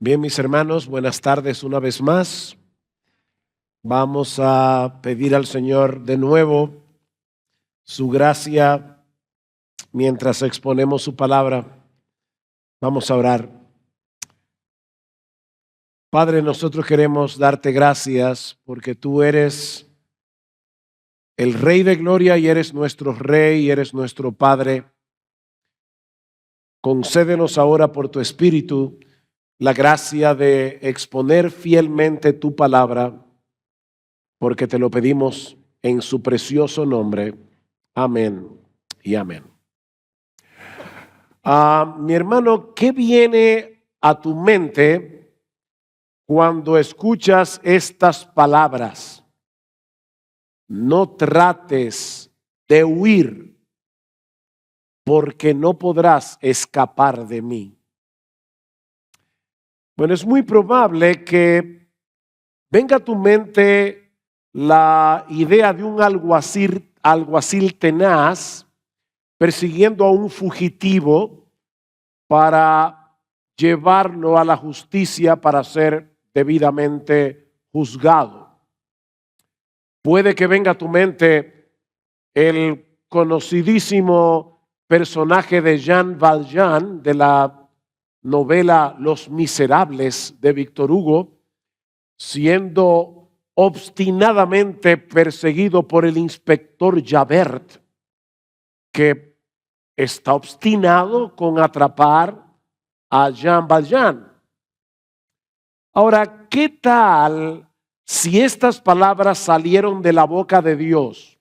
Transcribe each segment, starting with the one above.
Bien, mis hermanos, buenas tardes una vez más. Vamos a pedir al Señor de nuevo su gracia mientras exponemos su palabra. Vamos a orar. Padre, nosotros queremos darte gracias porque tú eres el Rey de Gloria y eres nuestro Rey y eres nuestro Padre. Concédenos ahora por tu Espíritu la gracia de exponer fielmente tu palabra, porque te lo pedimos en su precioso nombre. Amén y amén. Mi hermano, ¿qué viene a tu mente cuando escuchas estas palabras? No trates de huir, porque no podrás escapar de mí. Bueno, es muy probable que venga a tu mente la idea de un alguacil tenaz persiguiendo a un fugitivo para llevarlo a la justicia para ser debidamente juzgado. Puede que venga a tu mente el conocidísimo personaje de Jean Valjean de la novela Los Miserables de Víctor Hugo, siendo obstinadamente perseguido por el inspector Javert, que está obstinado con atrapar a Jean Valjean. Ahora, ¿qué tal si estas palabras salieron de la boca de Dios,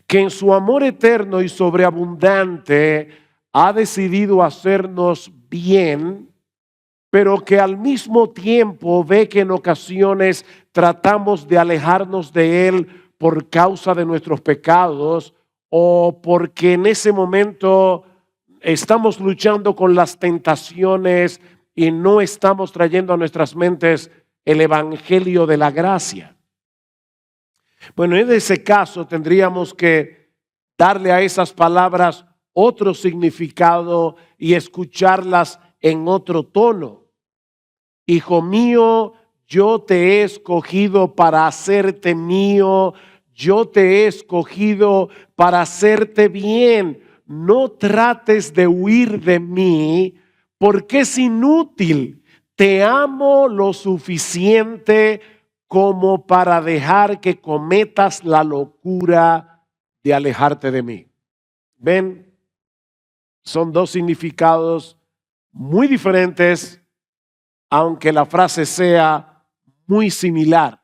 que en su amor eterno y sobreabundante ha decidido hacernos bien, pero que al mismo tiempo ve que en ocasiones tratamos de alejarnos de Él por causa de nuestros pecados o porque en ese momento estamos luchando con las tentaciones y no estamos trayendo a nuestras mentes el evangelio de la gracia? Bueno, en ese caso tendríamos que darle a esas palabras otro significado y escucharlas en otro tono. Hijo mío, yo te he escogido para hacerte mío, yo te he escogido para hacerte bien. No trates de huir de mí, porque es inútil. Te amo lo suficiente como para dejar que cometas la locura de alejarte de mí. ¿Ven? Son dos significados muy diferentes, aunque la frase sea muy similar.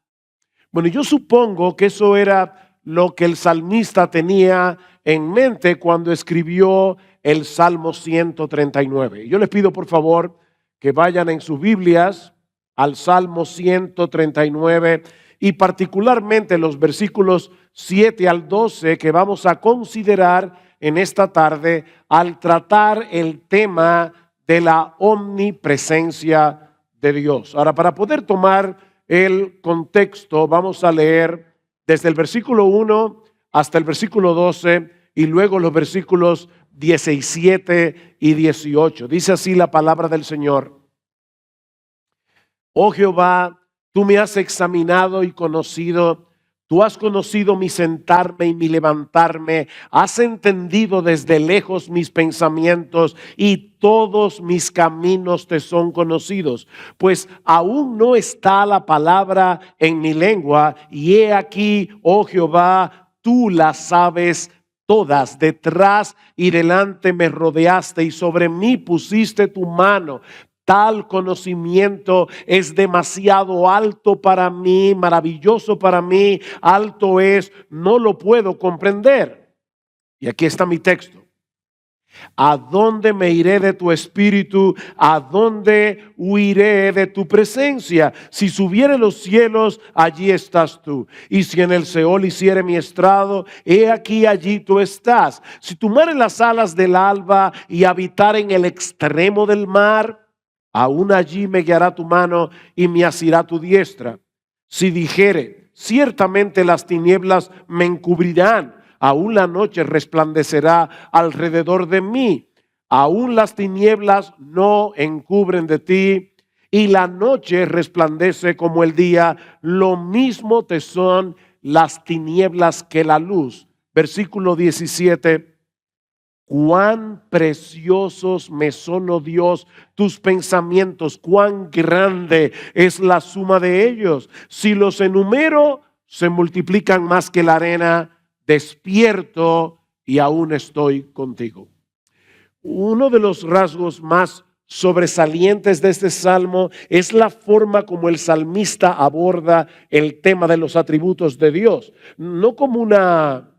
Bueno, yo supongo que eso era lo que el salmista tenía en mente cuando escribió el Salmo 139. Yo les pido por favor que vayan en sus Biblias al Salmo 139 y particularmente los versículos 7 al 12 que vamos a considerar en esta tarde al tratar el tema de la omnipresencia de Dios. Ahora, para poder tomar el contexto, vamos a leer desde el versículo 1 hasta el versículo 12 y luego los versículos 17 y 18. Dice así la palabra del Señor. Oh Jehová, tú me has examinado y conocido. Tú has conocido mi sentarme y mi levantarme, has entendido desde lejos mis pensamientos y todos mis caminos te son conocidos. Pues aún no está la palabra en mi lengua y he aquí, oh Jehová, tú la sabes todas. Detrás y delante me rodeaste y sobre mí pusiste tu mano. Tal conocimiento es demasiado alto para mí, maravilloso para mí, alto es, no lo puedo comprender. Y aquí está mi texto. ¿A dónde me iré de tu espíritu? ¿A dónde huiré de tu presencia? Si subiere los cielos, allí estás tú. Y si en el Seol hiciere mi estrado, he aquí allí tú estás. Si tomare las alas del alba y habitar en el extremo del mar, aún allí me guiará tu mano y me asirá tu diestra. Si dijere, ciertamente las tinieblas me encubrirán, aún la noche resplandecerá alrededor de mí. Aún las tinieblas no encubren de ti. y la noche resplandece como el día, lo mismo te son las tinieblas que la luz. Versículo 17. Cuán preciosos me son, oh Dios, tus pensamientos, cuán grande es la suma de ellos. Si los enumero, se multiplican más que la arena. Despierto y aún estoy contigo. Uno de los rasgos más sobresalientes de este salmo es la forma como el salmista aborda el tema de los atributos de Dios, no como una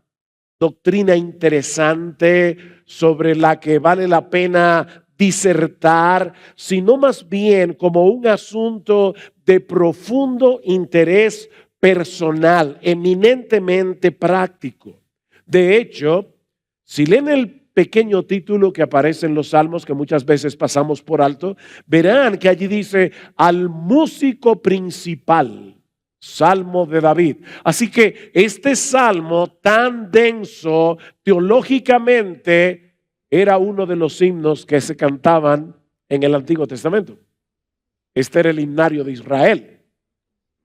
doctrina interesante sobre la que vale la pena disertar, sino más bien como un asunto de profundo interés personal, eminentemente práctico. De hecho, si leen el pequeño título que aparece en los salmos, que muchas veces pasamos por alto, verán que allí dice al músico principal, Salmo de David. Así que este salmo tan denso teológicamente era uno de los himnos que se cantaban en el Antiguo Testamento. Este era el himnario de Israel.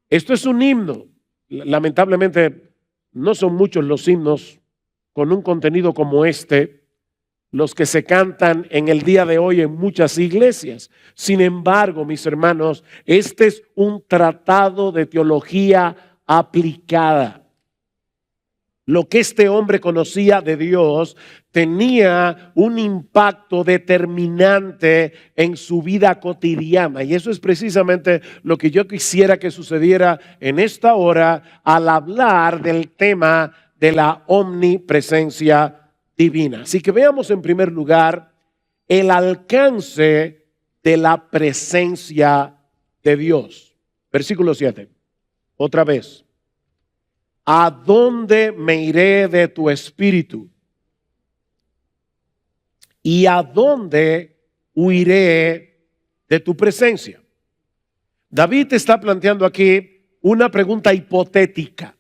Esto es un himno. Lamentablemente no son muchos los himnos con un contenido como este, los que se cantan en el día de hoy en muchas iglesias. Sin embargo, mis hermanos, este es un tratado de teología aplicada. Lo que este hombre conocía de Dios tenía un impacto determinante en su vida cotidiana. Y eso es precisamente lo que yo quisiera que sucediera en esta hora al hablar del tema de la omnipresencia divina. Así que veamos en primer lugar el alcance de la presencia de Dios. Versículo 7. Otra vez. ¿A dónde me iré de tu espíritu? ¿Y a dónde huiré de tu presencia? David está planteando aquí una pregunta hipotética.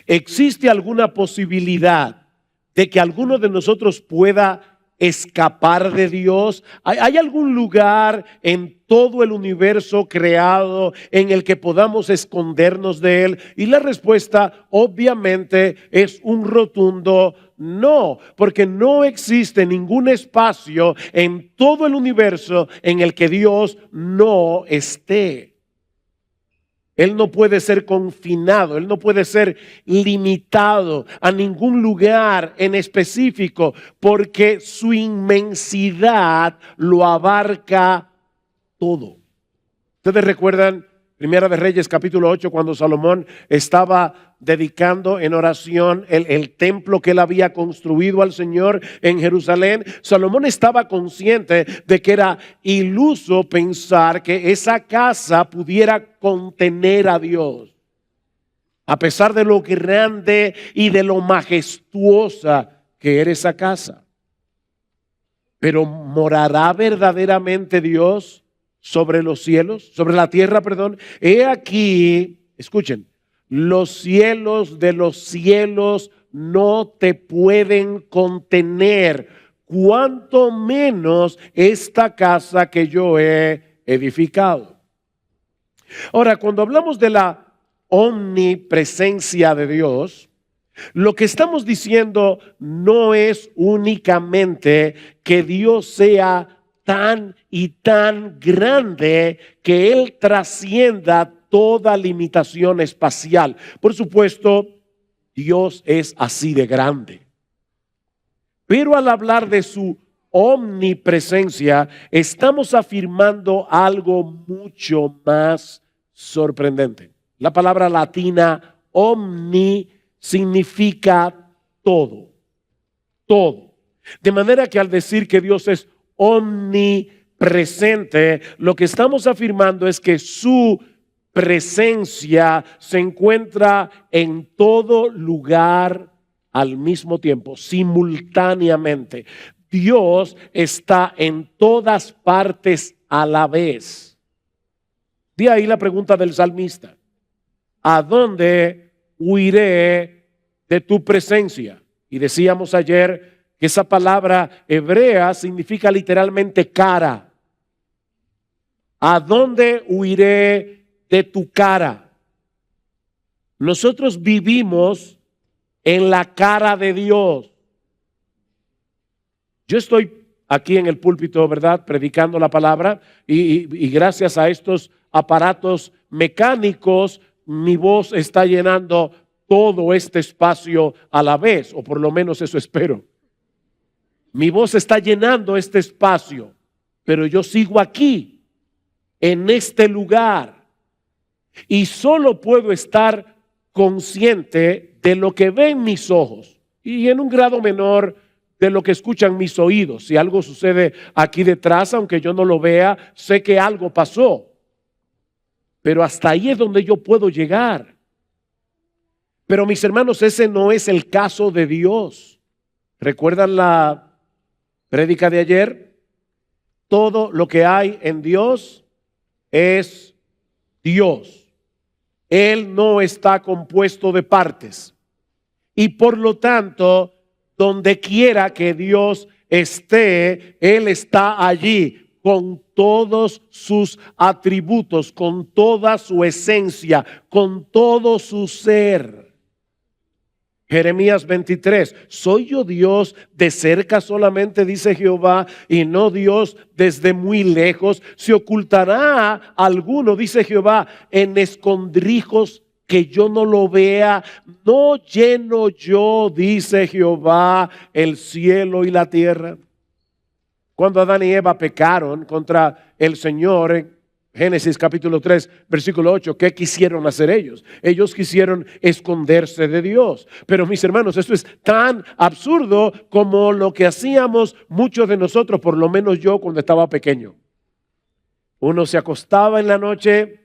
¿Existe alguna posibilidad de que alguno de nosotros pueda escapar de Dios? ¿Hay algún lugar en todo el universo creado en el que podamos escondernos de Él? Y la respuesta obviamente es un rotundo no, porque no existe ningún espacio en todo el universo en el que Dios no esté. Él no puede ser confinado, Él no puede ser limitado a ningún lugar en específico, porque su inmensidad lo abarca todo. ¿Ustedes recuerdan Primera de Reyes capítulo 8 cuando Salomón estaba dedicando en oración el templo que él había construido al Señor en Jerusalén? Salomón estaba consciente de que era iluso pensar que esa casa pudiera contener a Dios, a pesar de lo grande y de lo majestuosa que era esa casa. Pero ¿morará verdaderamente Dios sobre los cielos, sobre la tierra, perdón? He aquí, escuchen, los cielos de los cielos no te pueden contener, cuanto menos esta casa que yo he edificado. Ahora, cuando hablamos de la omnipresencia de Dios, lo que estamos diciendo no es únicamente que Dios sea tan y tan grande que Él trascienda toda limitación espacial. Por supuesto, Dios es así de grande. Pero al hablar de su omnipresencia, estamos afirmando algo mucho más sorprendente. La palabra latina omni significa todo, todo. De manera que al decir que Dios es omnipresente, lo que estamos afirmando es que su presencia se encuentra en todo lugar al mismo tiempo, simultáneamente. Dios está en todas partes a la vez. De ahí la pregunta del salmista: ¿a dónde huiré de tu presencia? Y decíamos ayer que esa palabra hebrea significa literalmente cara. ¿A dónde huiré de tu cara? Nosotros vivimos en la cara de Dios. Yo estoy aquí en el púlpito, ¿verdad?, predicando la palabra y gracias a estos aparatos mecánicos, mi voz está llenando todo este espacio a la vez, o por lo menos eso espero. Mi voz está llenando este espacio, pero yo sigo aquí, en este lugar, y solo puedo estar consciente de lo que ven mis ojos y en un grado menor de lo que escuchan mis oídos. Si algo sucede aquí detrás, aunque yo no lo vea, sé que algo pasó, pero hasta ahí es donde yo puedo llegar. Pero mis hermanos, ese no es el caso de Dios. ¿Recuerdan la prédica de ayer? Todo lo que hay en Dios es Dios. Él no está compuesto de partes. Y por lo tanto, donde quiera que Dios esté, Él está allí con todos sus atributos, con toda su esencia, con todo su ser. Jeremías 23, ¿soy yo Dios de cerca solamente, dice Jehová, y no Dios desde muy lejos? ¿Se ocultará alguno, dice Jehová, en escondrijos que yo no lo vea? ¿No lleno yo, dice Jehová, el cielo y la tierra? Cuando Adán y Eva pecaron contra el Señor, en Génesis capítulo 3, versículo 8, ¿qué quisieron hacer ellos? Ellos quisieron esconderse de Dios. Pero mis hermanos, esto es tan absurdo como lo que hacíamos muchos de nosotros, por lo menos yo cuando estaba pequeño. Uno se acostaba en la noche.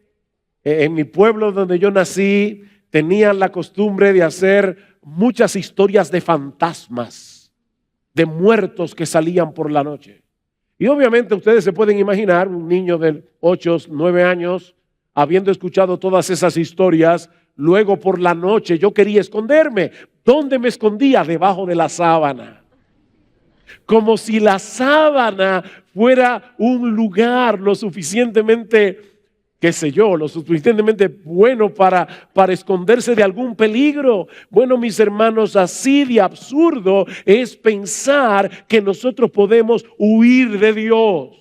En mi pueblo donde yo nací, tenían la costumbre de hacer muchas historias de fantasmas, de muertos que salían por la noche. Y obviamente ustedes se pueden imaginar un niño de 8, 9 años, habiendo escuchado todas esas historias, luego por la noche yo quería esconderme. ¿Dónde me escondía? Debajo de la sábana. Como si la sábana fuera un lugar lo suficientemente, qué sé yo, lo suficientemente bueno para esconderse de algún peligro. Bueno, mis hermanos, así de absurdo es pensar que nosotros podemos huir de Dios.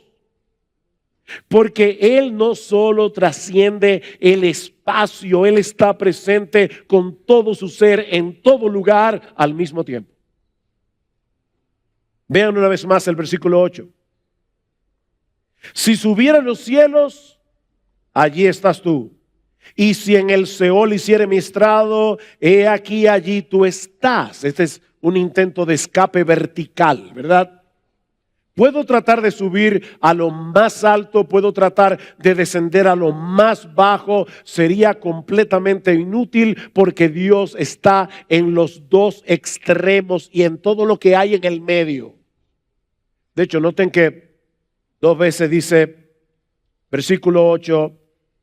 Porque Él no solo trasciende el espacio, Él está presente con todo su ser en todo lugar al mismo tiempo. Vean una vez más el versículo 8. Si subiera a los cielos, allí estás tú. Y si en el Seol hiciere mi estrado, he aquí allí tú estás. Este es un intento de escape vertical, ¿verdad? Puedo tratar de subir a lo más alto, puedo tratar de descender a lo más bajo. Sería completamente inútil porque Dios está en los dos extremos y en todo lo que hay en el medio. De hecho, noten que 2 veces dice, versículo 8,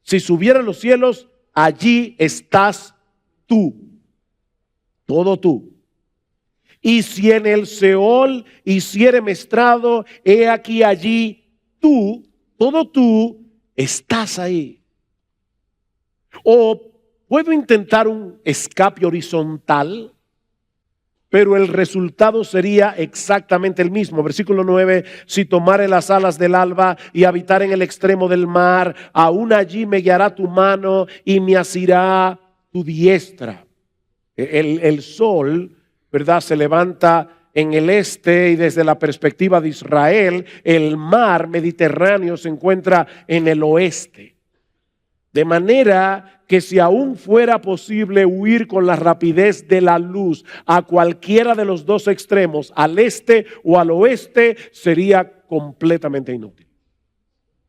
si subiera a los cielos, allí estás tú, todo tú. Y si en el Seol hiciere mi estrado, he aquí allí tú, todo tú, estás ahí. O puedo intentar un escape horizontal, pero el resultado sería exactamente el mismo. Versículo 9, si tomare las alas del alba y habitar en el extremo del mar, aún allí me guiará tu mano y me asirá tu diestra. El sol, ¿verdad?, se levanta en el este y desde la perspectiva de Israel, el mar Mediterráneo se encuentra en el oeste. De manera que si aún fuera posible huir con la rapidez de la luz a cualquiera de los dos extremos, al este o al oeste, sería completamente inútil.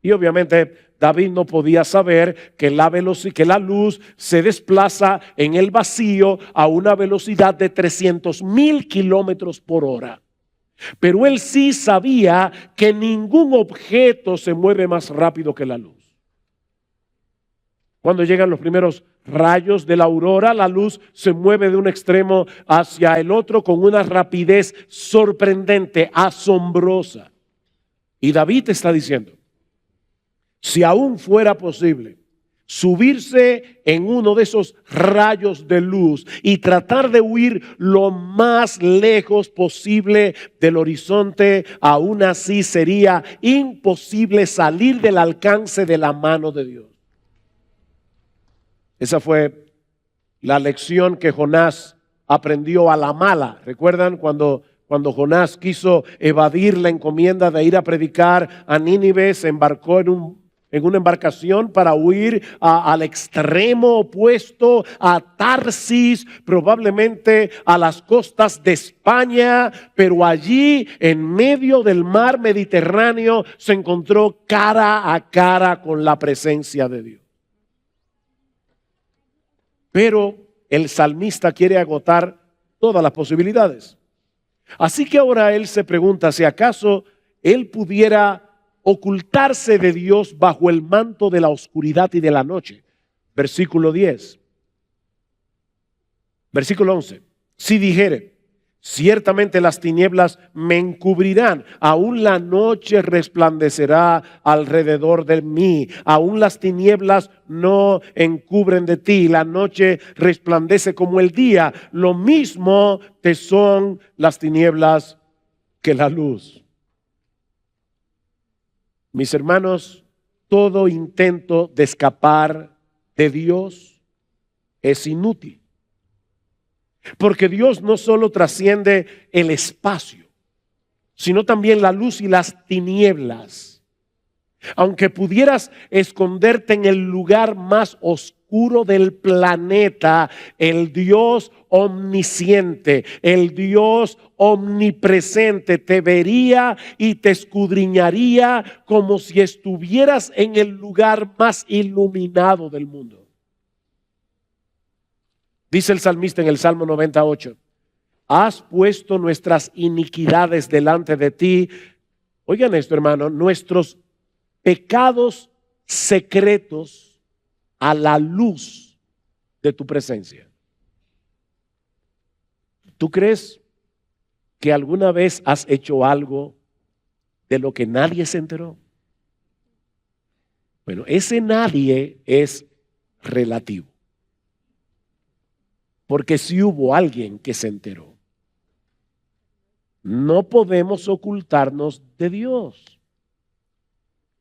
Y obviamente David no podía saber que la luz se desplaza en el vacío a una velocidad de 300,000 kilómetros por hora. Pero él sí sabía que ningún objeto se mueve más rápido que la luz. Cuando llegan los primeros rayos de la aurora, la luz se mueve de un extremo hacia el otro con una rapidez sorprendente, asombrosa. Y David está diciendo, si aún fuera posible, subirse en uno de esos rayos de luz y tratar de huir lo más lejos posible del horizonte, aún así sería imposible salir del alcance de la mano de Dios. Esa fue la lección que Jonás aprendió a la mala. ¿Recuerdan cuando Jonás quiso evadir la encomienda de ir a predicar a Nínive? Se embarcó en una embarcación para huir al extremo opuesto, a Tarsis, probablemente a las costas de España, pero allí en medio del mar Mediterráneo se encontró cara a cara con la presencia de Dios. Pero el salmista quiere agotar todas las posibilidades. Así que ahora él se pregunta si acaso él pudiera ocultarse de Dios bajo el manto de la oscuridad y de la noche. Versículo 10. Versículo 11. Si dijere, ciertamente las tinieblas me encubrirán, aún la noche resplandecerá alrededor de mí, aún las tinieblas no encubren de ti, la noche resplandece como el día, lo mismo te son las tinieblas que la luz. Mis hermanos, todo intento de escapar de Dios es inútil. Porque Dios no solo trasciende el espacio, sino también la luz y las tinieblas. Aunque pudieras esconderte en el lugar más oscuro del planeta, el Dios omnisciente, el Dios omnipresente te vería y te escudriñaría como si estuvieras en el lugar más iluminado del mundo. Dice el salmista en el Salmo 98, has puesto nuestras iniquidades delante de ti. Oigan esto, hermano, nuestros pecados secretos a la luz de tu presencia. ¿Tú crees que alguna vez has hecho algo de lo que nadie se enteró? Bueno, ese nadie es relativo. Porque si hubo alguien que se enteró. No podemos ocultarnos de Dios.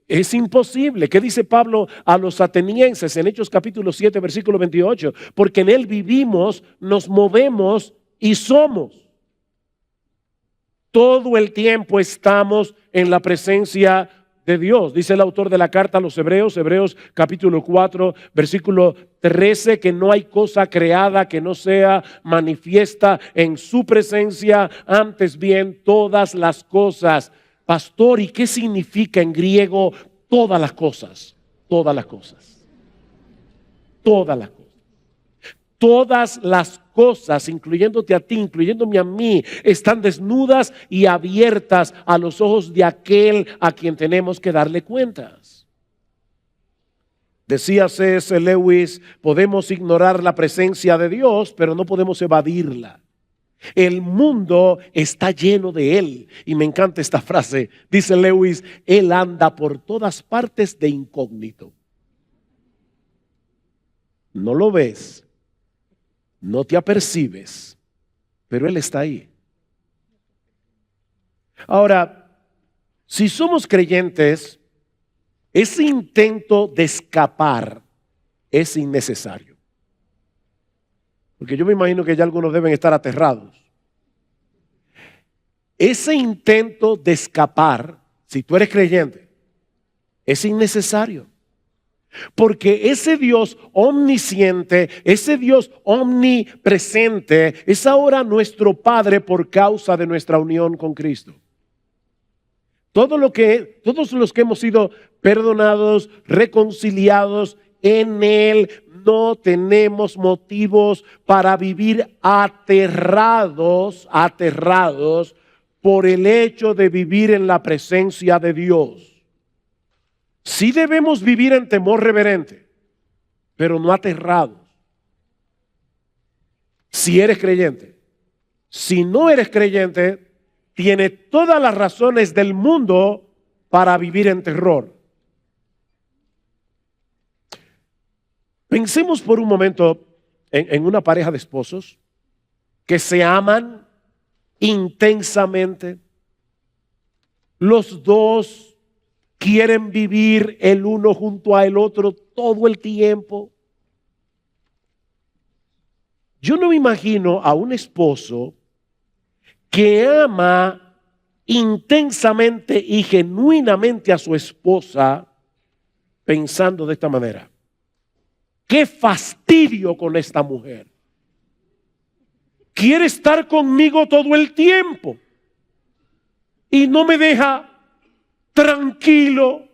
Es imposible. ¿Qué dice Pablo a los atenienses en Hechos capítulo 7, versículo 28? Porque en él vivimos, nos movemos y somos. Todo el tiempo estamos en la presencia de Dios. Dice el autor de la carta a los Hebreos, Hebreos capítulo 4, versículo 13, que no hay cosa creada que no sea manifiesta en su presencia, antes bien todas las cosas. Pastor, ¿y qué significa en griego todas las cosas? Todas las cosas. Todas las cosas. Todas las cosas, incluyéndote a ti, incluyéndome a mí, están desnudas y abiertas a los ojos de aquel a quien tenemos que darle cuentas. Decía C.S. Lewis, podemos ignorar la presencia de Dios, pero no podemos evadirla. El mundo está lleno de Él. Y me encanta esta frase. Dice Lewis, Él anda por todas partes de incógnito. No lo ves. No te apercibes, pero Él está ahí. Ahora, si somos creyentes, ese intento de escapar es innecesario. Porque yo me imagino que ya algunos deben estar aterrados. Ese intento de escapar, si tú eres creyente, es innecesario. Porque ese Dios omnisciente, ese Dios omnipresente, es ahora nuestro Padre por causa de nuestra unión con Cristo. Todos los que hemos sido perdonados, reconciliados en Él, no tenemos motivos para vivir aterrados por el hecho de vivir en la presencia de Dios. Sí debemos vivir en temor reverente, pero no aterrados. Si eres creyente. Si no eres creyente, tienes todas las razones del mundo para vivir en terror. Pensemos por un momento en una pareja de esposos que se aman intensamente. Los dos quieren vivir el uno junto al otro todo el tiempo. Yo no me imagino a un esposo que ama intensamente y genuinamente a su esposa pensando de esta manera: qué fastidio con esta mujer. Quiere estar conmigo todo el tiempo y no me deja tranquilo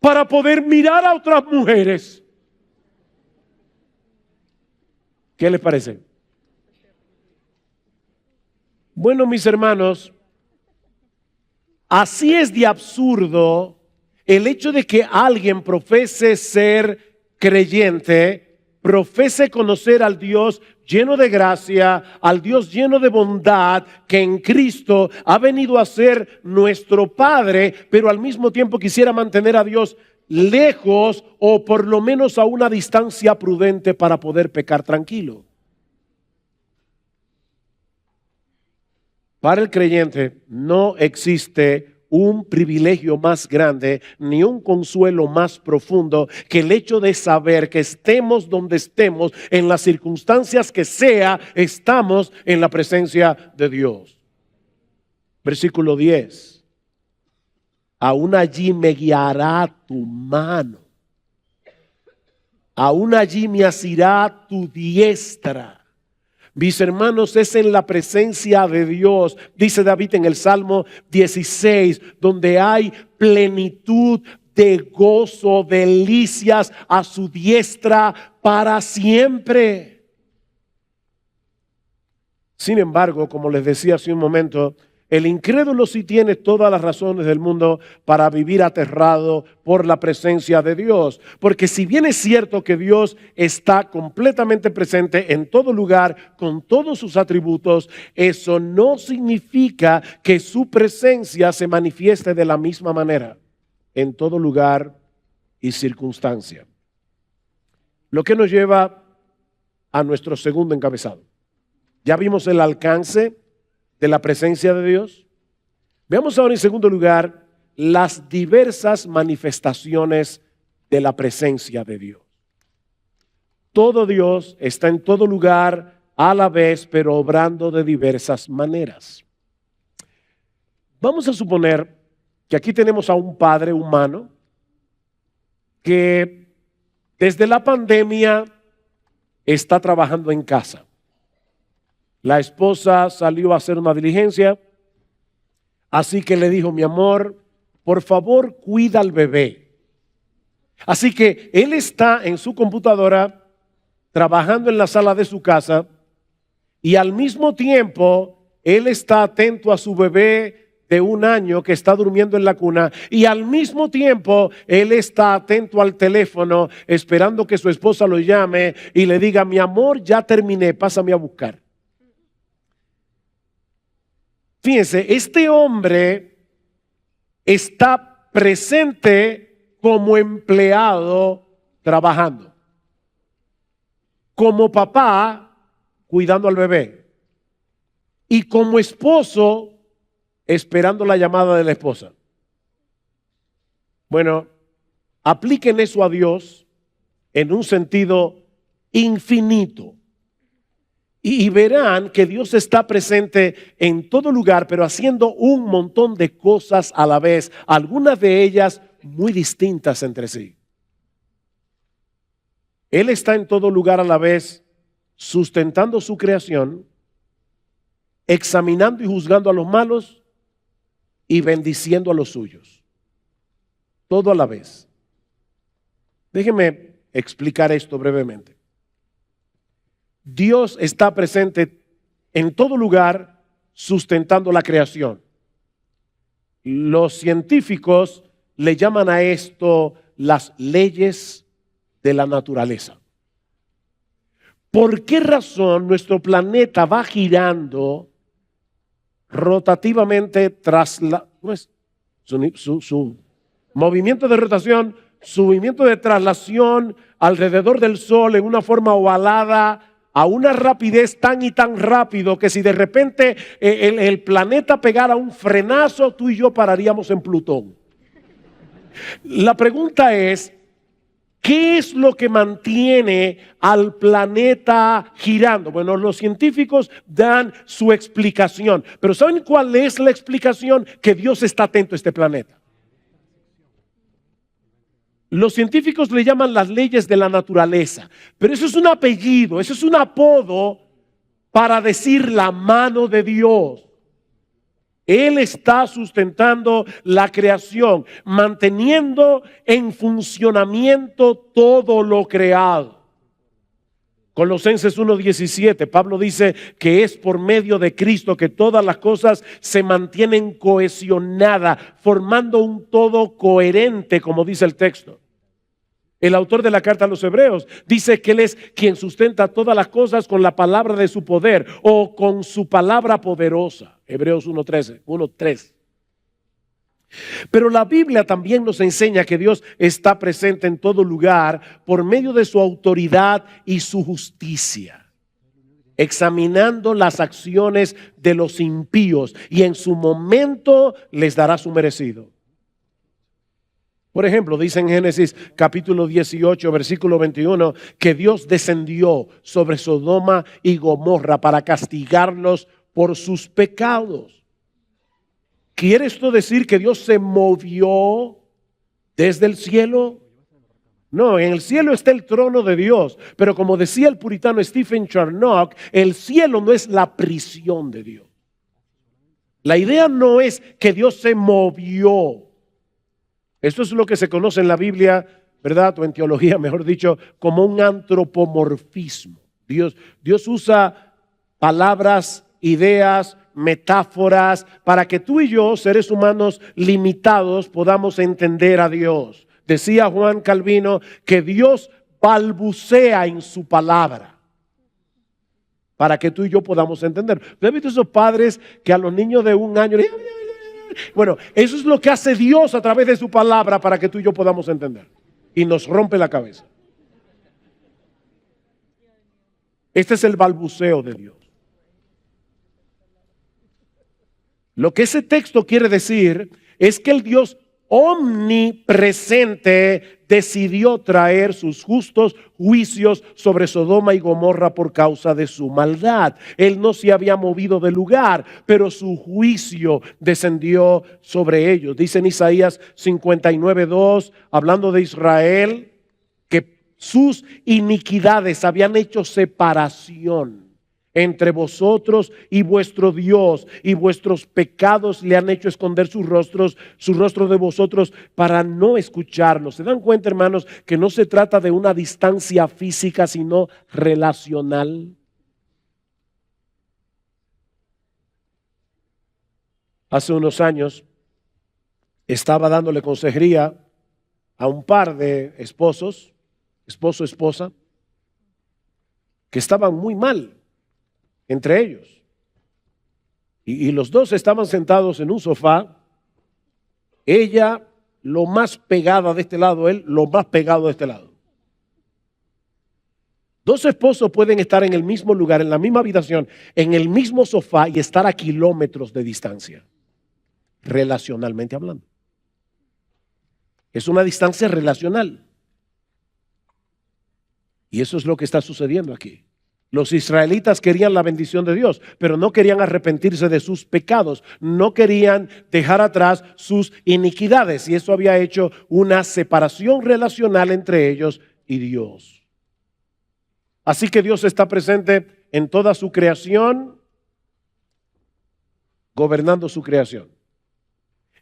para poder mirar a otras mujeres. ¿Qué les parece? Bueno, mis hermanos, así es de absurdo el hecho de que alguien profese ser creyente, profese conocer al Dios lleno de gracia, al Dios lleno de bondad, que en Cristo ha venido a ser nuestro Padre, pero al mismo tiempo quisiera mantener a Dios lejos o por lo menos a una distancia prudente para poder pecar tranquilo. Para el creyente no existe un privilegio más grande ni un consuelo más profundo que el hecho de saber que estemos donde estemos, en las circunstancias que sea, estamos en la presencia de Dios. Versículo 10. Aún allí me guiará tu mano, aún allí me asirá tu diestra. Mis hermanos, es en la presencia de Dios, dice David en el Salmo 16, donde hay plenitud de gozo, delicias a su diestra para siempre. Sin embargo, como les decía hace un momento, el incrédulo sí tiene todas las razones del mundo para vivir aterrado por la presencia de Dios. Porque si bien es cierto que Dios está completamente presente en todo lugar, con todos sus atributos, eso no significa que su presencia se manifieste de la misma manera en todo lugar y circunstancia. Lo que nos lleva a nuestro segundo encabezado. Ya vimos el alcance de la presencia de Dios. Veamos ahora en segundo lugar las diversas manifestaciones de la presencia de Dios. Todo Dios está en todo lugar a la vez, pero obrando de diversas maneras. Vamos a suponer que aquí tenemos a un padre humano que desde la pandemia está trabajando en casa. La esposa salió a hacer una diligencia, así que le dijo: mi amor, por favor, cuida al bebé. Así que él está en su computadora trabajando en la sala de su casa y al mismo tiempo él está atento a su bebé de 1 año que está durmiendo en la cuna, y al mismo tiempo él está atento al teléfono esperando que su esposa lo llame y le diga: mi amor, ya terminé, pásame a buscar. Fíjense, este hombre está presente como empleado trabajando, como papá cuidando al bebé y como esposo esperando la llamada de la esposa. Bueno, apliquen eso a Dios en un sentido infinito. Y verán que Dios está presente en todo lugar, pero haciendo un montón de cosas a la vez, algunas de ellas muy distintas entre sí. Él está en todo lugar a la vez, sustentando su creación, examinando y juzgando a los malos y bendiciendo a los suyos. Todo a la vez. Déjenme explicar esto brevemente. Dios está presente en todo lugar sustentando la creación. Los científicos le llaman a esto las leyes de la naturaleza. ¿Por qué razón nuestro planeta va girando rotativamente tras su movimiento de rotación su movimiento de traslación alrededor del Sol en una forma ovalada, a una rapidez tan y tan rápido que si de repente el planeta pegara un frenazo, tú y yo pararíamos en Plutón. La pregunta es, ¿qué es lo que mantiene al planeta girando? Bueno, los científicos dan su explicación, pero ¿saben cuál es la explicación? Que Dios está atento a este planeta. Los científicos le llaman las leyes de la naturaleza, pero eso es un apellido, eso es un apodo para decir la mano de Dios. Él está sustentando la creación, manteniendo en funcionamiento todo lo creado. Colosenses 1:17, Pablo dice que es por medio de Cristo que todas las cosas se mantienen cohesionadas, formando un todo coherente, como dice el texto. El autor de la carta a los Hebreos dice que Él es quien sustenta todas las cosas con la palabra de su poder o con su palabra poderosa. Hebreos 1:3. Pero la Biblia también nos enseña que Dios está presente en todo lugar por medio de su autoridad y su justicia, examinando las acciones de los impíos y en su momento les dará su merecido. Por ejemplo, dice en Génesis capítulo 18, versículo 21, que Dios descendió sobre Sodoma y Gomorra para castigarlos por sus pecados. ¿Quiere esto decir que Dios se movió desde el cielo? No, en el cielo está el trono de Dios, pero como decía el puritano Stephen Charnock, el cielo no es la prisión de Dios. La idea no es que Dios se movió. Esto es lo que se conoce en la Biblia, ¿verdad? O en teología, mejor dicho, como un antropomorfismo. Dios usa palabras, ideas, metáforas, para que tú y yo, seres humanos limitados, podamos entender a Dios. Decía Juan Calvino que Dios balbucea en su palabra, para que tú y yo podamos entender. ¿Usted ha visto esos padres que a los niños de 1 año... Bueno, eso es lo que hace Dios a través de su palabra para que tú y yo podamos entender. Y nos rompe la cabeza. Este es el balbuceo de Dios. Lo que ese texto quiere decir es que el Dios omnipresente decidió traer sus justos juicios sobre Sodoma y Gomorra por causa de su maldad. Él no se había movido del lugar, pero su juicio descendió sobre ellos. Dice en Isaías 59:2, hablando de Israel, que sus iniquidades habían hecho separación entre vosotros y vuestro Dios, y vuestros pecados le han hecho esconder su rostro de vosotros para no escucharlos. ¿Se dan cuenta, hermanos, que no se trata de una distancia física, sino relacional? Hace unos años estaba dándole consejería a un par de esposo, esposa, que estaban muy mal entre ellos. Y los dos estaban sentados en un sofá, ella lo más pegada de este lado, él lo más pegado de este lado. Dos esposos pueden estar en el mismo lugar, en la misma habitación, en el mismo sofá y estar a kilómetros de distancia, relacionalmente hablando. Es una distancia relacional. Y eso es lo que está sucediendo aquí. Los israelitas querían la bendición de Dios, pero no querían arrepentirse de sus pecados, no querían dejar atrás sus iniquidades, y eso había hecho una separación relacional entre ellos y Dios. Así que Dios está presente en toda su creación, gobernando su creación.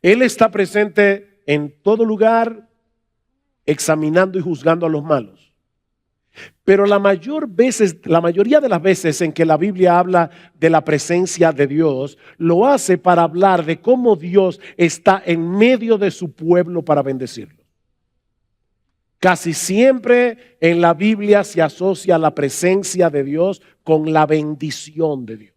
Él está presente en todo lugar, examinando y juzgando a los malos. Pero la mayoría de las veces en que la Biblia habla de la presencia de Dios, lo hace para hablar de cómo Dios está en medio de su pueblo para bendecirlo. Casi siempre en la Biblia se asocia la presencia de Dios con la bendición de Dios.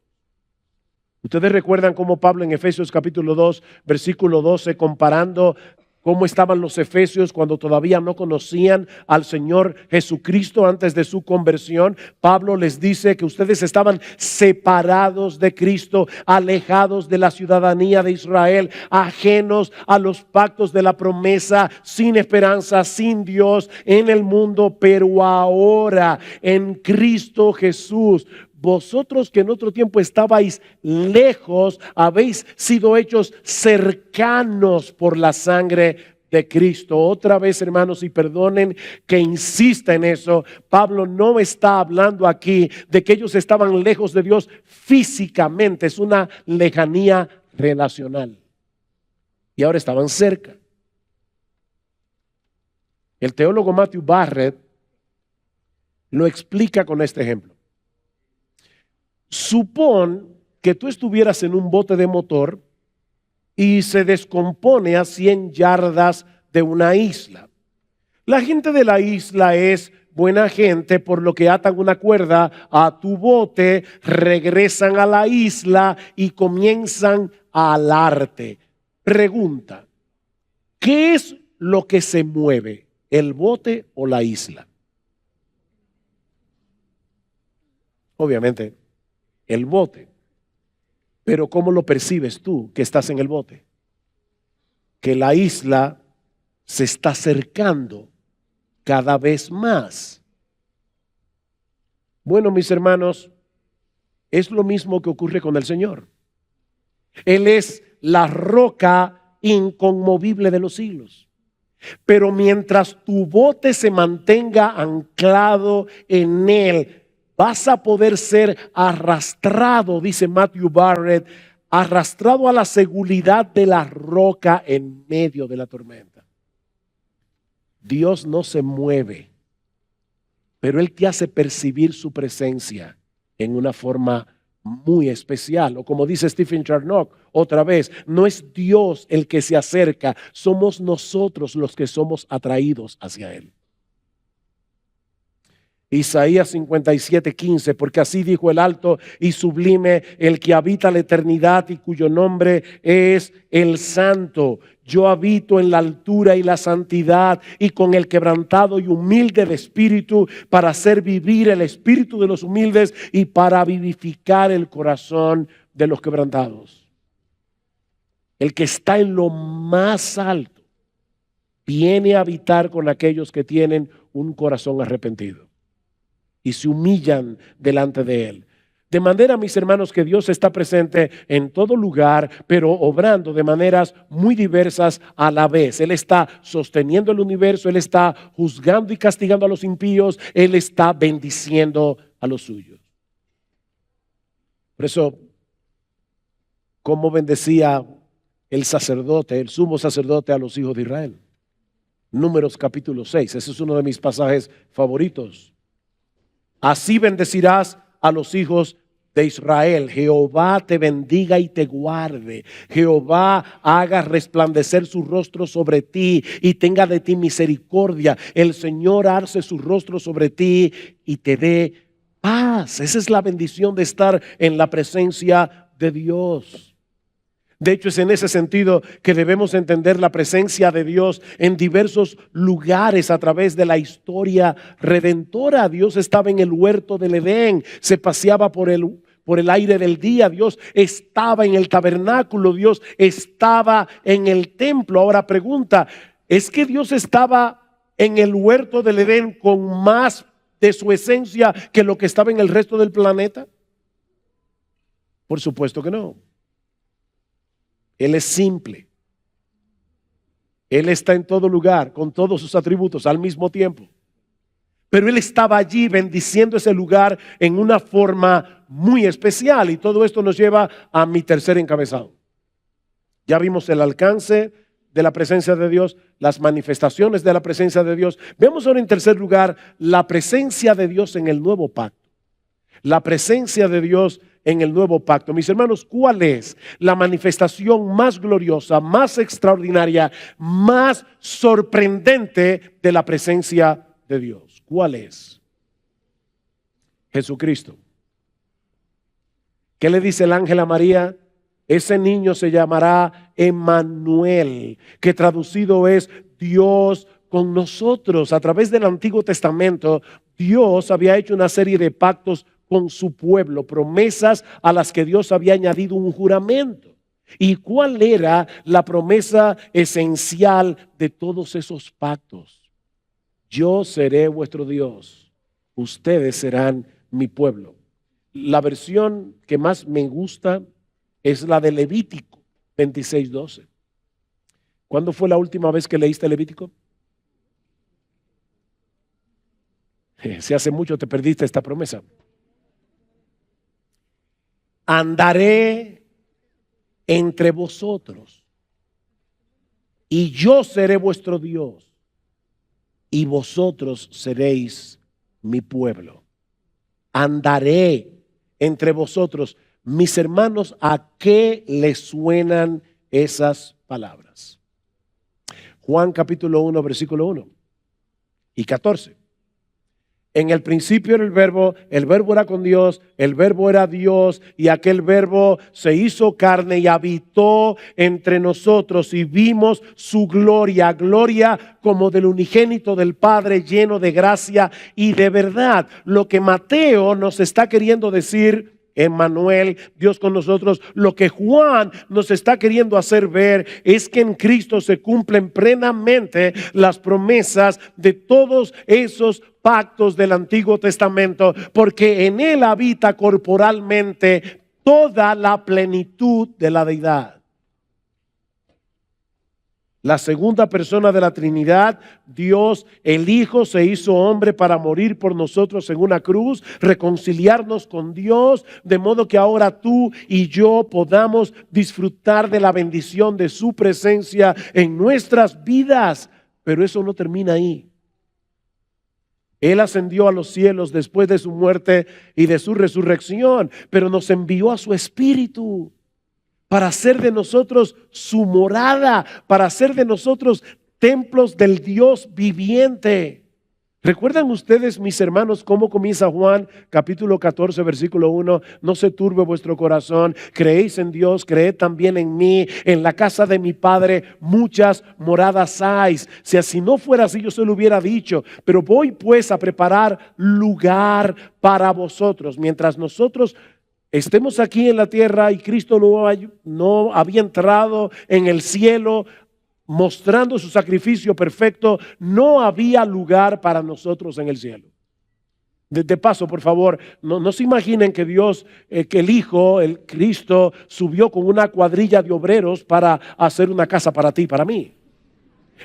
Ustedes recuerdan cómo Pablo en Efesios capítulo 2, versículo 12, comparando cómo estaban los efesios cuando todavía no conocían al Señor Jesucristo antes de su conversión. Pablo les dice que ustedes estaban separados de Cristo, alejados de la ciudadanía de Israel, ajenos a los pactos de la promesa, sin esperanza, sin Dios en el mundo, pero ahora en Cristo Jesús. Vosotros que en otro tiempo estabais lejos, habéis sido hechos cercanos por la sangre de Cristo. Otra vez, hermanos, y perdonen que insista en eso, Pablo no está hablando aquí de que ellos estaban lejos de Dios físicamente, es una lejanía relacional. Y ahora estaban cerca. El teólogo Matthew Barrett lo explica con este ejemplo. Supón que tú estuvieras en un bote de motor y se descompone a 100 yardas de una isla. La gente de la isla es buena gente, por lo que atan una cuerda a tu bote, regresan a la isla y comienzan a alarte. Pregunta, ¿qué es lo que se mueve, el bote o la isla? Obviamente el bote. Pero ¿cómo lo percibes tú que estás en el bote? Que la isla se está acercando cada vez más. Bueno, mis hermanos, es lo mismo que ocurre con el Señor. Él es la roca inconmovible de los siglos. Pero mientras tu bote se mantenga anclado en Él, vas a poder ser arrastrado, dice Matthew Barrett, arrastrado a la seguridad de la roca en medio de la tormenta. Dios no se mueve, pero Él te hace percibir su presencia en una forma muy especial. O como dice Stephen Charnock, otra vez, no es Dios el que se acerca, somos nosotros los que somos atraídos hacia Él. Isaías 57:15, porque así dijo el alto y sublime, el que habita la eternidad y cuyo nombre es el Santo. Yo habito en la altura y la santidad y con el quebrantado y humilde de espíritu, para hacer vivir el espíritu de los humildes y para vivificar el corazón de los quebrantados. El que está en lo más alto viene a habitar con aquellos que tienen un corazón arrepentido y se humillan delante de Él. De manera, mis hermanos, que Dios está presente en todo lugar, pero obrando de maneras muy diversas a la vez. Él está sosteniendo el universo, Él está juzgando y castigando a los impíos, Él está bendiciendo a los suyos. Por eso, ¿cómo bendecía el sacerdote, el sumo sacerdote, a los hijos de Israel? Números capítulo 6, ese es uno de mis pasajes favoritos. Así bendecirás a los hijos de Israel. Jehová te bendiga y te guarde. Jehová haga resplandecer su rostro sobre ti y tenga de ti misericordia. El Señor alce su rostro sobre ti y te dé paz. Esa es la bendición de estar en la presencia de Dios. De hecho, es en ese sentido que debemos entender la presencia de Dios en diversos lugares a través de la historia redentora. Dios estaba en el huerto del Edén, se paseaba por el aire del día. Dios estaba en el tabernáculo, Dios estaba en el templo. Ahora pregunta, ¿es que Dios estaba en el huerto del Edén con más de su esencia que lo que estaba en el resto del planeta? Por supuesto que no. Él es simple. Él está en todo lugar, con todos sus atributos al mismo tiempo. Pero Él estaba allí bendiciendo ese lugar en una forma muy especial. Y todo esto nos lleva a mi tercer encabezado. Ya vimos el alcance de la presencia de Dios, las manifestaciones de la presencia de Dios. Vemos ahora en tercer lugar la presencia de Dios en el nuevo pacto. La presencia de Dios en el nuevo pacto. Mis hermanos, ¿cuál es la manifestación más gloriosa, más extraordinaria, más sorprendente de la presencia de Dios? ¿Cuál es? Jesucristo. ¿Qué le dice el ángel a María ese niño se llamará Emmanuel, que traducido es Dios con nosotros. A través del Antiguo Testamento, Dios había hecho una serie de pactos con su pueblo, promesas a las que Dios había añadido un juramento. ¿Y cuál era la promesa esencial de todos esos pactos? Yo seré vuestro Dios, ustedes serán mi pueblo. La versión que más me gusta es la de Levítico 26:12. ¿Cuándo fue la última vez que leíste Levítico? Si hace mucho te perdiste esta promesa. Andaré entre vosotros y yo seré vuestro Dios y vosotros seréis mi pueblo. Andaré entre vosotros. Mis hermanos, ¿a qué les suenan esas palabras? Juan capítulo 1, versículo 1 y 14. En el principio era el verbo era con Dios, el verbo era Dios y aquel verbo se hizo carne y habitó entre nosotros y vimos su gloria, gloria como del unigénito del Padre, lleno de gracia y de verdad. Lo que Mateo nos está queriendo decir, Emmanuel, Dios con nosotros, lo que Juan nos está queriendo hacer ver es que en Cristo se cumplen plenamente las promesas de todos esos pactos del Antiguo Testamento, porque en él habita corporalmente toda la plenitud de la deidad. La segunda persona de la Trinidad, Dios el Hijo, se hizo hombre para morir por nosotros en una cruz, reconciliarnos con Dios, de modo que ahora tú y yo podamos disfrutar de la bendición de su presencia en nuestras vidas. Pero eso no termina ahí. Él ascendió a los cielos después de su muerte y de su resurrección, pero nos envió a su Espíritu para hacer de nosotros su morada, para hacer de nosotros templos del Dios viviente. ¿Recuerdan ustedes, mis hermanos, cómo comienza Juan capítulo 14, versículo 1? No se turbe vuestro corazón, creéis en Dios, creed también en mí. En la casa de mi Padre muchas moradas hay. Si así no fuera así, yo se lo hubiera dicho. Pero voy pues a preparar lugar para vosotros. Mientras nosotros estemos aquí en la tierra y Cristo no había entrado en el cielo mostrando su sacrificio perfecto, no había lugar para nosotros en el cielo. De paso, por favor, no se imaginen que Dios, que el Hijo, el Cristo, subió con una cuadrilla de obreros para hacer una casa para ti y para mí.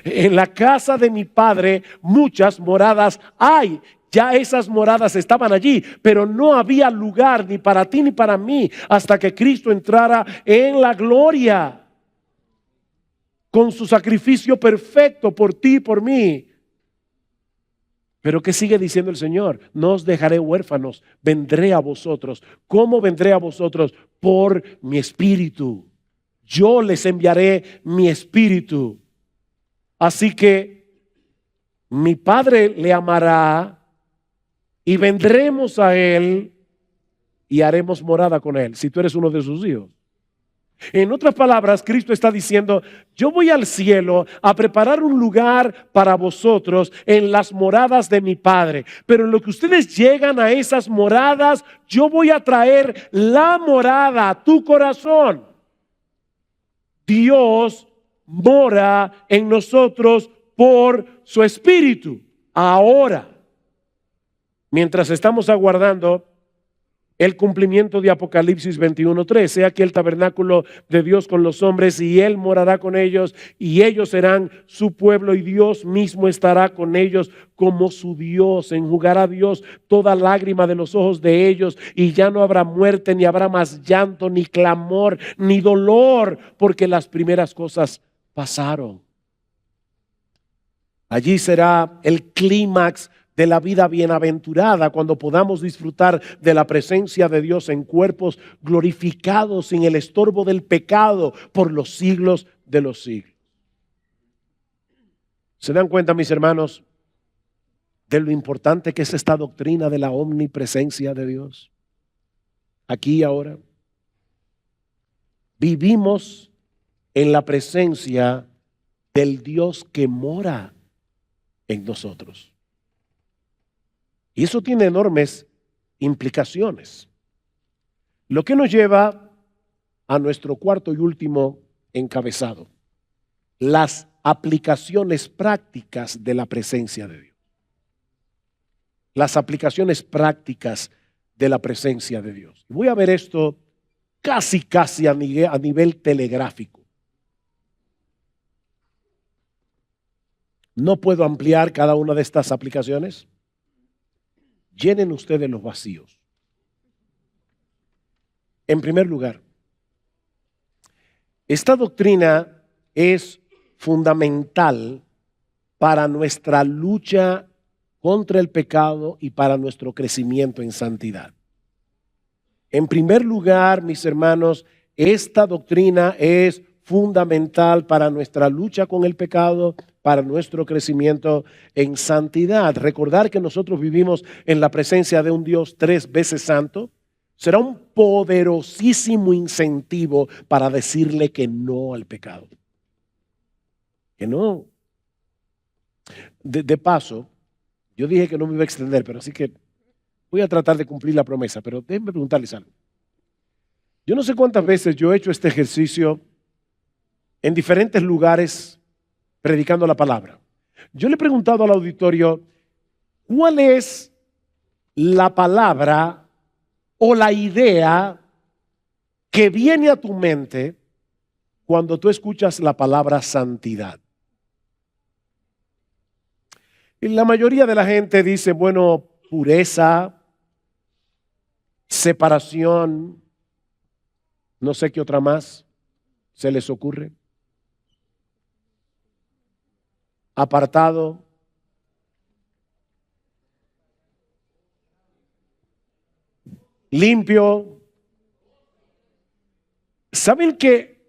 En la casa de mi Padre muchas moradas hay. Ya esas moradas estaban allí, pero no había lugar ni para ti ni para mí hasta que Cristo entrara en la gloria con su sacrificio perfecto por ti y por mí. Pero ¿qué sigue diciendo el Señor? No os dejaré huérfanos, vendré a vosotros. ¿Cómo vendré a vosotros? Por mi espíritu. Yo les enviaré mi espíritu. Así que mi Padre le amará y vendremos a Él y haremos morada con Él, si tú eres uno de sus hijos. En otras palabras, Cristo está diciendo, yo voy al cielo a preparar un lugar para vosotros en las moradas de mi Padre. Pero en lo que ustedes llegan a esas moradas, yo voy a traer la morada a tu corazón. Dios mora en nosotros por su Espíritu. Ahora, mientras estamos aguardando el cumplimiento de Apocalipsis 21:3, aquí el tabernáculo de Dios con los hombres y Él morará con ellos y ellos serán su pueblo y Dios mismo estará con ellos como su Dios. Enjugará Dios toda lágrima de los ojos de ellos y ya no habrá muerte, ni habrá más llanto, ni clamor, ni dolor, porque las primeras cosas pasaron. Allí será el clímax de la vida bienaventurada, cuando podamos disfrutar de la presencia de Dios en cuerpos glorificados sin el estorbo del pecado por los siglos de los siglos. ¿Se dan cuenta, mis hermanos, de lo importante que es esta doctrina de la omnipresencia de Dios? Aquí y ahora. Vivimos en la presencia del Dios que mora en nosotros. Y eso tiene enormes implicaciones. Lo que nos lleva a nuestro cuarto y último encabezado: las aplicaciones prácticas de la presencia de Dios. Las aplicaciones prácticas de la presencia de Dios. Voy a ver esto casi a nivel telegráfico. No puedo ampliar cada una de estas aplicaciones. Llenen ustedes los vacíos. En primer lugar, esta doctrina es fundamental para nuestra lucha contra el pecado y para nuestro crecimiento en santidad. En primer lugar, mis hermanos, esta doctrina es fundamental para nuestra lucha con el pecado, para nuestro crecimiento en santidad. Recordar que nosotros vivimos en la presencia de un Dios 3 veces santo será un poderosísimo incentivo para decirle que no al pecado. Que no. De paso, yo dije que no me iba a extender, pero así que voy a tratar de cumplir la promesa, pero déjenme preguntarles algo. Yo no sé cuántas veces yo he hecho este ejercicio en diferentes lugares predicando la palabra. Yo le he preguntado al auditorio, ¿cuál es la palabra o la idea que viene a tu mente cuando tú escuchas la palabra santidad? Y la mayoría de la gente dice, bueno, pureza, separación, no sé qué otra más se les ocurre. Apartado. Limpio. ¿Saben que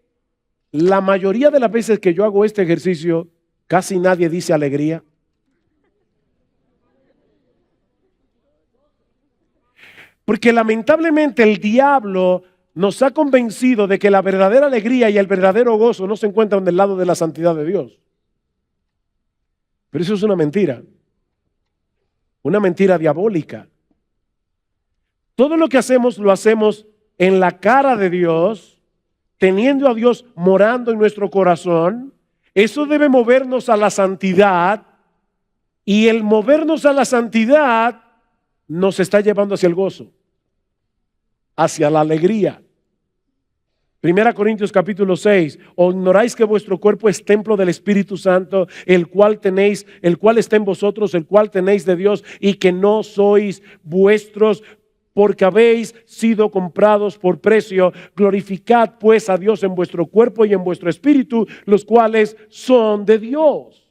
la mayoría de las veces que yo hago este ejercicio, casi nadie dice alegría? Porque lamentablemente el diablo nos ha convencido de que la verdadera alegría y el verdadero gozo no se encuentran del lado de la santidad de Dios. Pero eso es una mentira diabólica. Todo lo que hacemos lo hacemos en la cara de Dios, teniendo a Dios morando en nuestro corazón. Eso debe movernos a la santidad, y el movernos a la santidad nos está llevando hacia el gozo, hacia la alegría. 1 Corintios capítulo 6, ¿o ignoráis que vuestro cuerpo es templo del Espíritu Santo, el cual está en vosotros, el cual tenéis de Dios, y que no sois vuestros, porque habéis sido comprados por precio? Glorificad pues a Dios en vuestro cuerpo y en vuestro espíritu, los cuales son de Dios.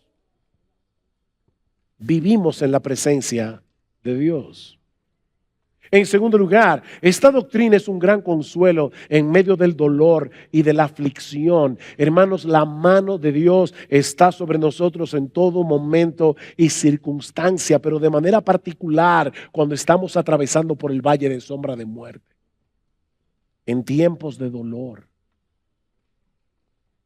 Vivimos en la presencia de Dios. En segundo lugar, esta doctrina es un gran consuelo en medio del dolor y de la aflicción. Hermanos, la mano de Dios está sobre nosotros en todo momento y circunstancia, pero de manera particular cuando estamos atravesando por el valle de sombra de muerte. En tiempos de dolor,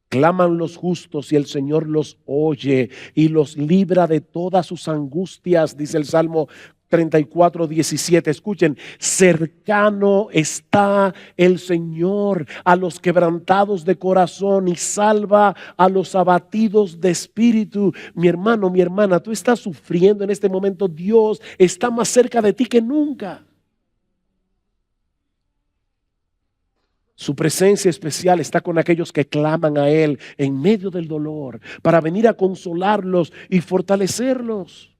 claman los justos y el Señor los oye y los libra de todas sus angustias, dice el Salmo 34:17. Escuchen, cercano está el Señor a los quebrantados de corazón y salva a los abatidos de espíritu. Mi hermano, mi hermana, tú estás sufriendo en este momento. Dios está más cerca de ti que nunca. Su presencia especial está con aquellos que claman a Él en medio del dolor, para venir a consolarlos y fortalecerlos.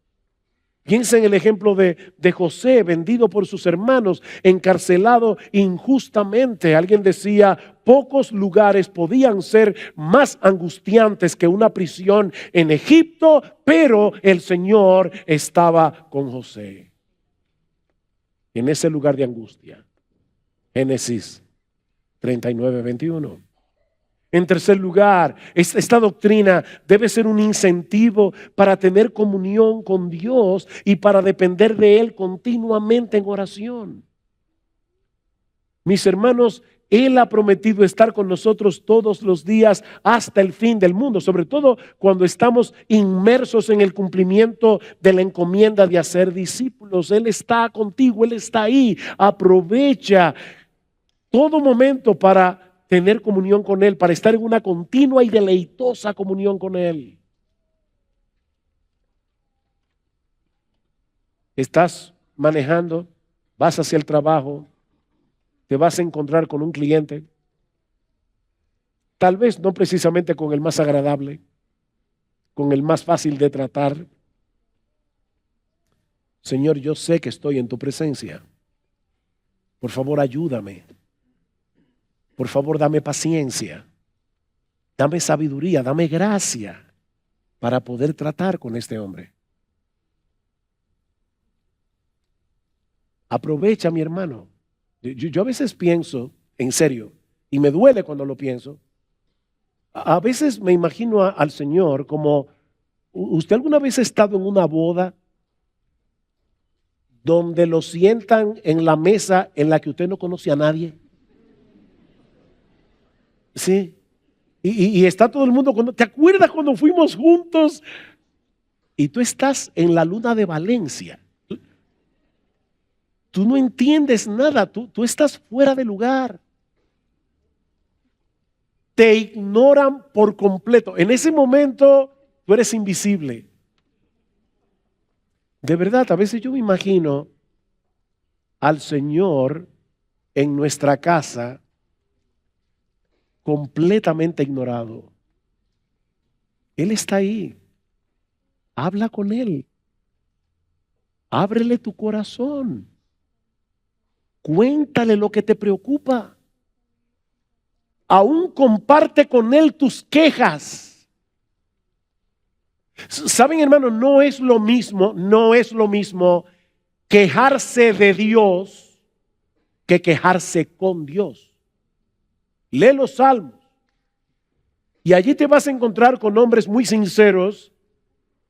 Piensa en el ejemplo de José, vendido por sus hermanos, encarcelado injustamente. Alguien decía, pocos lugares podían ser más angustiantes que una prisión en Egipto, pero el Señor estaba con José en ese lugar de angustia. Génesis 39:21. En tercer lugar, esta doctrina debe ser un incentivo para tener comunión con Dios y para depender de Él continuamente en oración. Mis hermanos, Él ha prometido estar con nosotros todos los días hasta el fin del mundo, sobre todo cuando estamos inmersos en el cumplimiento de la encomienda de hacer discípulos. Él está contigo, Él está ahí. Aprovecha todo momento para tener comunión con Él, para estar en una continua y deleitosa comunión con Él. Estás manejando, vas hacia el trabajo, te vas a encontrar con un cliente, tal vez no precisamente con el más agradable, con el más fácil de tratar. Señor, yo sé que estoy en tu presencia. Por favor, ayúdame. Por favor, dame paciencia. Dame sabiduría, dame gracia para poder tratar con este hombre. Aprovecha, mi hermano. Yo a veces pienso, en serio, y me duele cuando lo pienso, a veces me imagino al Señor como, ¿usted alguna vez ha estado en una boda donde lo sientan en la mesa en la que usted no conoce a nadie? Sí. Y está todo el mundo, ¿te acuerdas cuando fuimos juntos? Y tú estás en la luna de Valencia. Tú no entiendes nada, tú estás fuera de lugar. Te ignoran por completo. En ese momento tú eres invisible. De verdad, a veces yo me imagino al Señor en nuestra casa completamente ignorado. Él está ahí. Habla con Él. Ábrele tu corazón. Cuéntale lo que te preocupa. Aún comparte con Él tus quejas. Saben, hermanos, no es lo mismo quejarse de Dios que quejarse con Dios. Lee los salmos y allí te vas a encontrar con hombres muy sinceros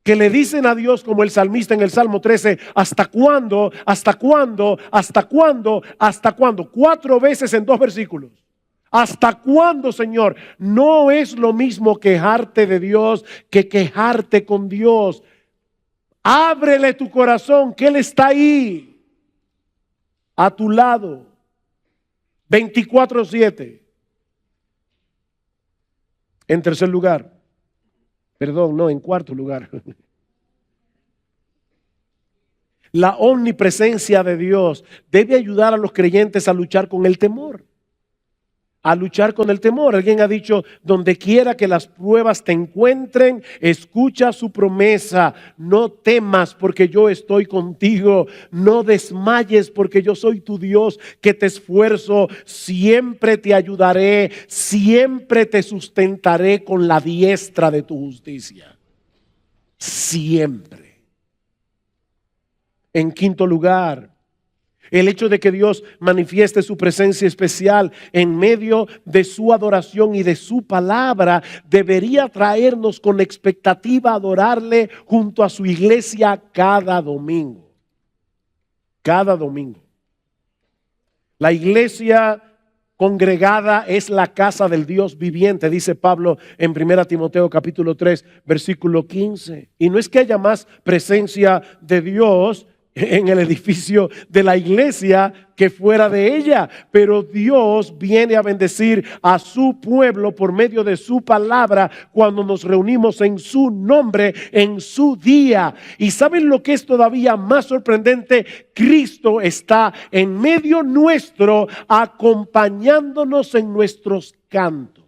que le dicen a Dios, como el salmista en el Salmo 13, ¿hasta cuándo? ¿Hasta cuándo? ¿Hasta cuándo? ¿Hasta cuándo? 4 veces en 2 versículos. ¿Hasta cuándo, Señor? No es lo mismo quejarte de Dios que quejarte con Dios. Ábrele tu corazón, que Él está ahí, a tu lado, 24/7. En tercer lugar, en cuarto lugar, la omnipresencia de Dios debe ayudar a los creyentes a luchar con el temor. A luchar con el temor. Alguien ha dicho, donde quiera que las pruebas te encuentren, escucha su promesa. No temas porque yo estoy contigo. No desmayes porque yo soy tu Dios que te esfuerzo. Siempre te ayudaré. Siempre te sustentaré con la diestra de tu justicia. Siempre. En quinto lugar, el hecho de que Dios manifieste su presencia especial en medio de su adoración y de su palabra debería traernos con expectativa a adorarle junto a su iglesia cada domingo. Cada domingo. La iglesia congregada es la casa del Dios viviente, dice Pablo en 1 Timoteo capítulo 3, versículo 15. Y no es que haya más presencia de Dios en el edificio de la iglesia que fuera de ella, pero Dios viene a bendecir a su pueblo por medio de su palabra cuando nos reunimos en su nombre, en su día. Y ¿saben lo que es todavía más sorprendente? Cristo está en medio nuestro, acompañándonos en nuestros cantos.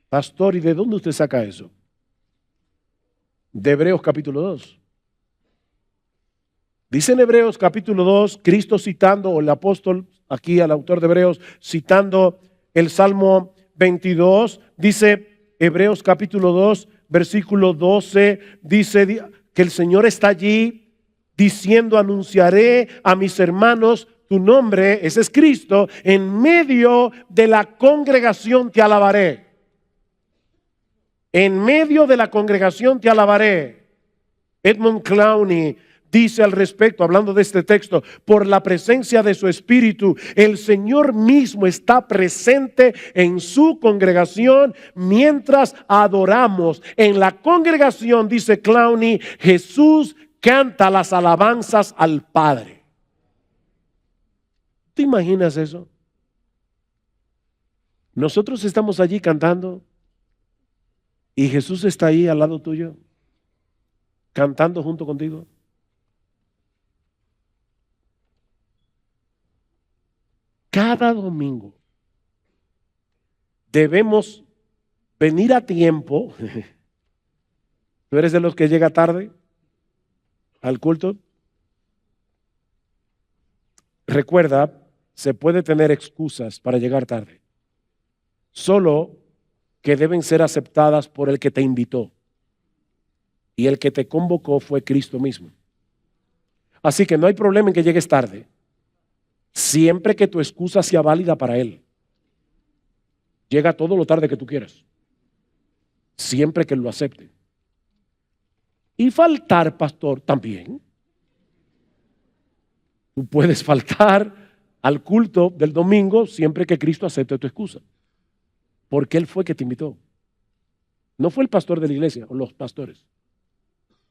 Pastor, ¿y de dónde usted saca eso? De Hebreos capítulo 2. Dice en Hebreos capítulo 2, Cristo citando, o el apóstol aquí, al autor de Hebreos, citando el Salmo 22, dice Hebreos capítulo 2, versículo 12, dice que el Señor está allí diciendo, anunciaré a mis hermanos tu nombre, ese es Cristo, en medio de la congregación te alabaré. En medio de la congregación te alabaré. Edmund Clowney dice al respecto, hablando de este texto, por la presencia de su Espíritu, el Señor mismo está presente en su congregación mientras adoramos. En la congregación, dice Clowney, Jesús canta las alabanzas al Padre. ¿Te imaginas eso? Nosotros estamos allí cantando y Jesús está ahí al lado tuyo, cantando junto contigo. Cada domingo debemos venir a tiempo. ¿Tú eres de los que llega tarde al culto? Recuerda, se puede tener excusas para llegar tarde, solo que deben ser aceptadas por el que te invitó. Y el que te convocó fue Cristo mismo. Así que no hay problema en que llegues tarde, siempre que tu excusa sea válida para Él. Llega todo lo tarde que tú quieras, siempre que Él lo acepte. Y faltar, pastor, también. Tú puedes faltar al culto del domingo siempre que Cristo acepte tu excusa, porque Él fue que te invitó. No fue el pastor de la iglesia o los pastores,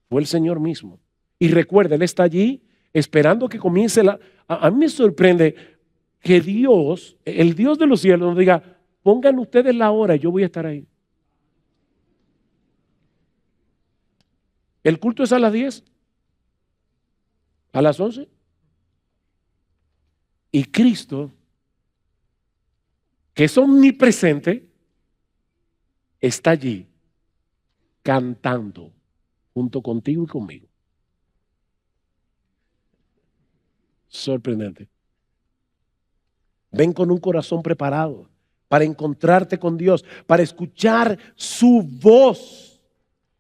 fue el Señor mismo. Y recuerda, Él está allí esperando que comience a mí me sorprende que Dios, el Dios de los cielos, nos diga, pongan ustedes la hora y yo voy a estar ahí. ¿El culto es a las 10? ¿A las 11? Y Cristo, que es omnipresente, está allí cantando junto contigo y conmigo. Sorprendente. Ven con un corazón preparado para encontrarte con Dios, para escuchar su voz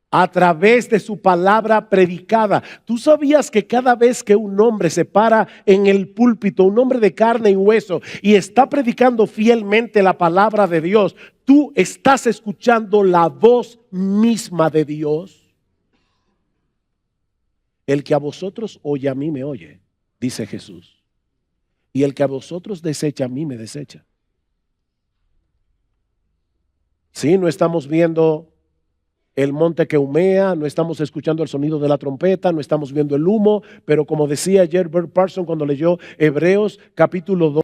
a través de su palabra predicada. ¿Tú sabías que cada vez que un hombre se para en el púlpito, un hombre de carne y hueso, y está predicando fielmente la palabra de Dios, tú estás escuchando la voz misma de Dios? El que a vosotros oye, a mí me oye, dice Jesús. Y el que a vosotros desecha, a mí me desecha. Sí, no estamos viendo el monte que humea, no estamos escuchando el sonido de la trompeta, no estamos viendo el humo, pero como decía ayer Bert Parson cuando leyó Hebreos capítulo 2,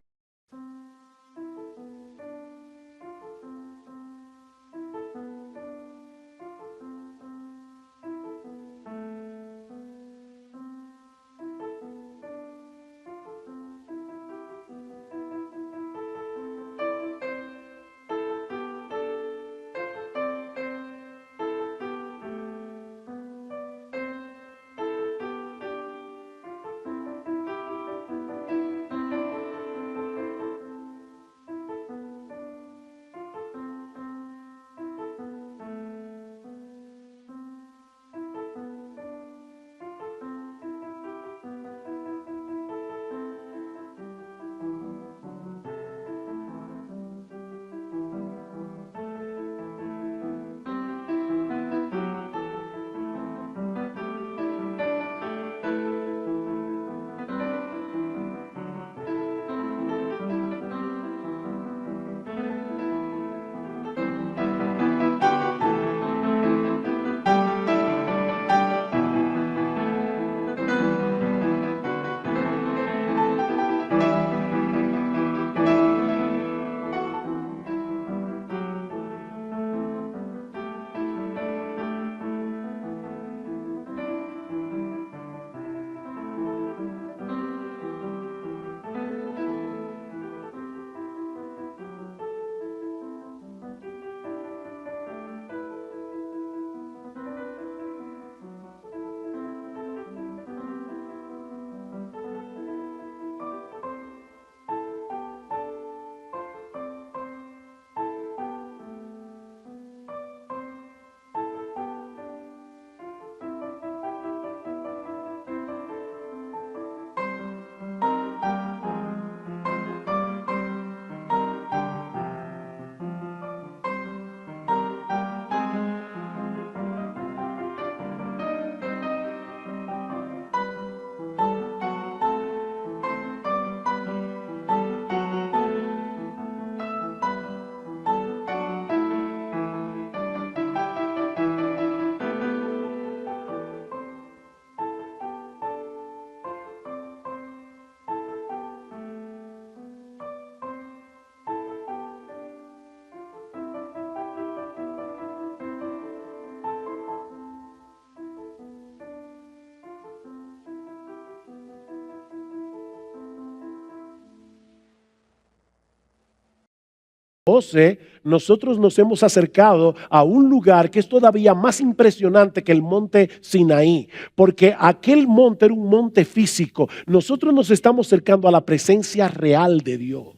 12, nosotros nos hemos acercado a un lugar que es todavía más impresionante que el monte Sinaí, porque aquel monte era un monte físico. Nosotros nos estamos acercando a la presencia real de Dios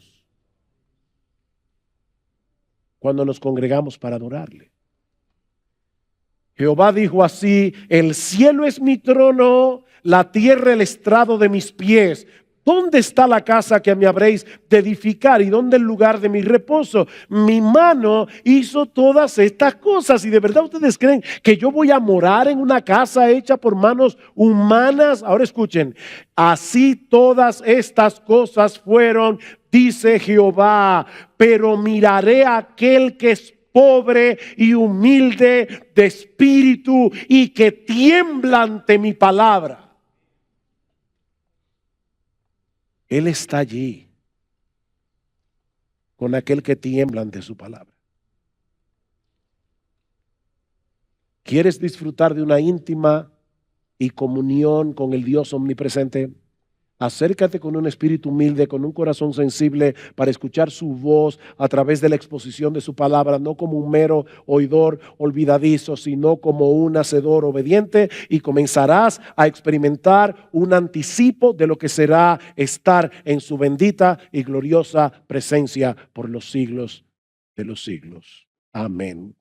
cuando nos congregamos para adorarle. Jehová dijo así: el cielo es mi trono, la tierra el estrado de mis pies. ¿Dónde está la casa que me habréis de edificar y dónde el lugar de mi reposo? Mi mano hizo todas estas cosas. ¿Y de verdad ustedes creen que yo voy a morar en una casa hecha por manos humanas? Ahora escuchen, así todas estas cosas fueron, dice Jehová, pero miraré a aquel que es pobre y humilde de espíritu y que tiembla ante mi palabra. Él está allí con aquel que tiembla ante su palabra. ¿Quieres disfrutar de una íntima y comunión con el Dios omnipresente? Acércate con un espíritu humilde, con un corazón sensible para escuchar su voz a través de la exposición de su palabra, no como un mero oidor olvidadizo, sino como un hacedor obediente, y comenzarás a experimentar un anticipo de lo que será estar en su bendita y gloriosa presencia por los siglos de los siglos. Amén.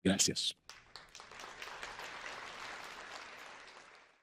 Gracias.